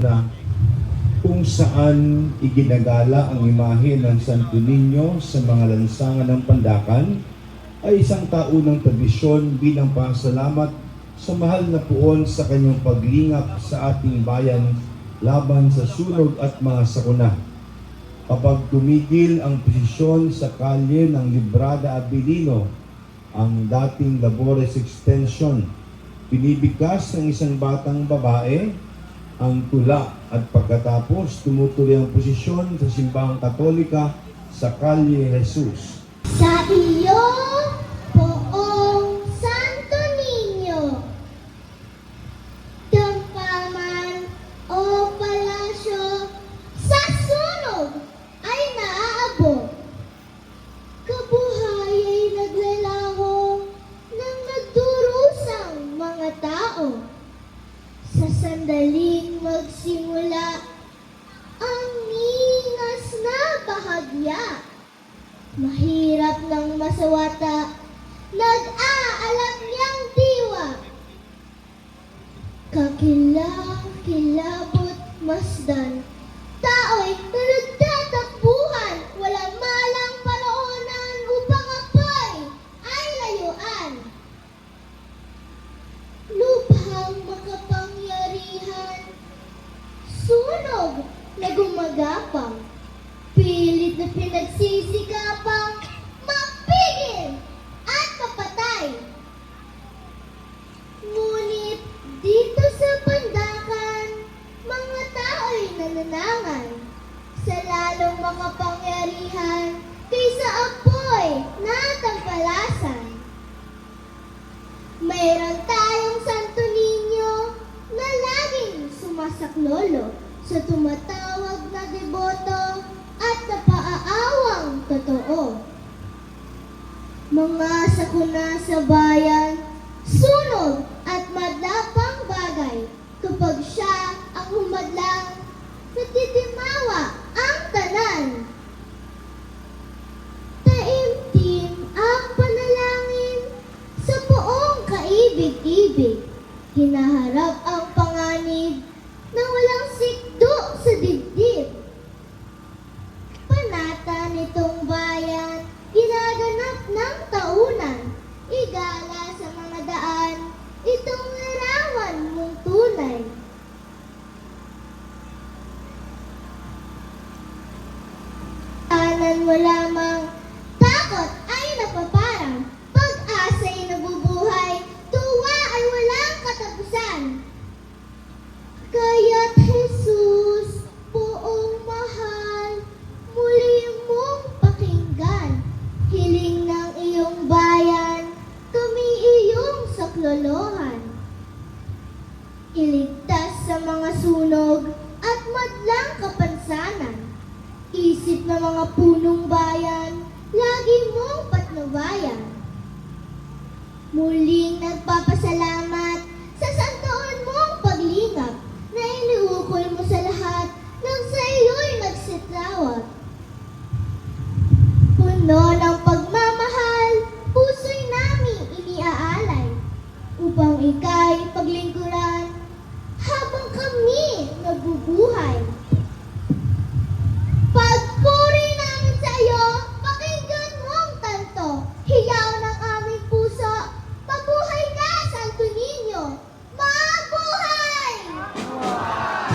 Na kung saan iginagala ang imahe ng Santo Niño sa mga lansangan ng Pandakan ay isang taunang tradisyon bilang pasalamat sa mahal na puon sa kanyang paglingap sa ating bayan laban sa sunog at mga sakuna. Kapag tumigil ang posisyon sa kalye ng Librada Abilino, ang dating Labores Extension, pinibigkas ng isang batang babae ang tula at pagkatapos tumutuloy ang posisyon sa simbahang Katolika sa Kalye Jesus. Sa iyo, Poong Santo Niño, Dampaman o Palasyo, sa sunog ay naaabot. Kabuhay ay naglalaho ng nagdurusang mga tao. Sa sandaling magsimula ang ningas na bahagya. Mahirap ng masawata, nag-aalap niyang diwa. Kakilabot masdan, tao'y nagtatakbuhan, walang malang panoonan upang apoy ay layuan. Lubhang makapangyarihan, sunog na gumagapang, pilit na pinagsisikapang mapigil at mapatay. Ngunit dito sa Pandakan, mga tao'y nananangan sa lalong makapangyarihan kaysa apoy na tampalasan. Mayroon tayong Santo Niño na laging sumasama saklolo sa tumatawag na deboto at napaaawang totoo. Mga sakuna sa bayan, sunog at madapang bagay kapag siya ang humadlang, natitimawa ang tanan. Taimtim ang panalangin sa buong kaibig-ibig. Hinaharap ang panganib na walang sikdo sa dibdib. Panata nitong bayan, ginaganap ng taunan. Igala sa mga daan, itong larawan mong tunay. Tanan mo lamang, takot ay napaparang, pag-asa'y nabubuhay, tuwa ay walang katapusan. Kaya't Jesus, buong mahal, muli mong pakinggan. Hiling ng iyong bayan, kami iyong saklolohan. Iligtas sa mga sunog at madlang kapansanan. Isip ng mga punong bayan, lagi mong patnubayan. Muling nagpapasalamat sa santoon mong paglingap na iniukol mo sa lahat nang sa iyo'y nagsitawat. Puno ng pagmamahal, puso'y naming iniaalay upang ika'y paglingkuran habang kami nabubuhay. Pagpuri namin sa iyo, pakinggan mong tanto, hiyaw ng aming puso, mabuhay ka, Santo Niño! Mabuhay! Mabuhay!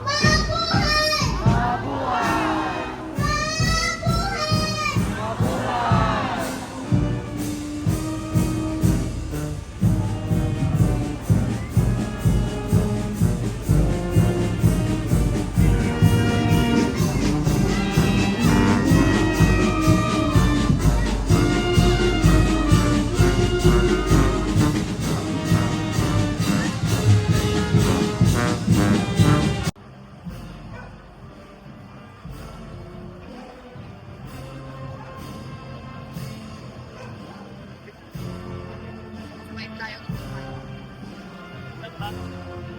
Mabuhay! Tayo.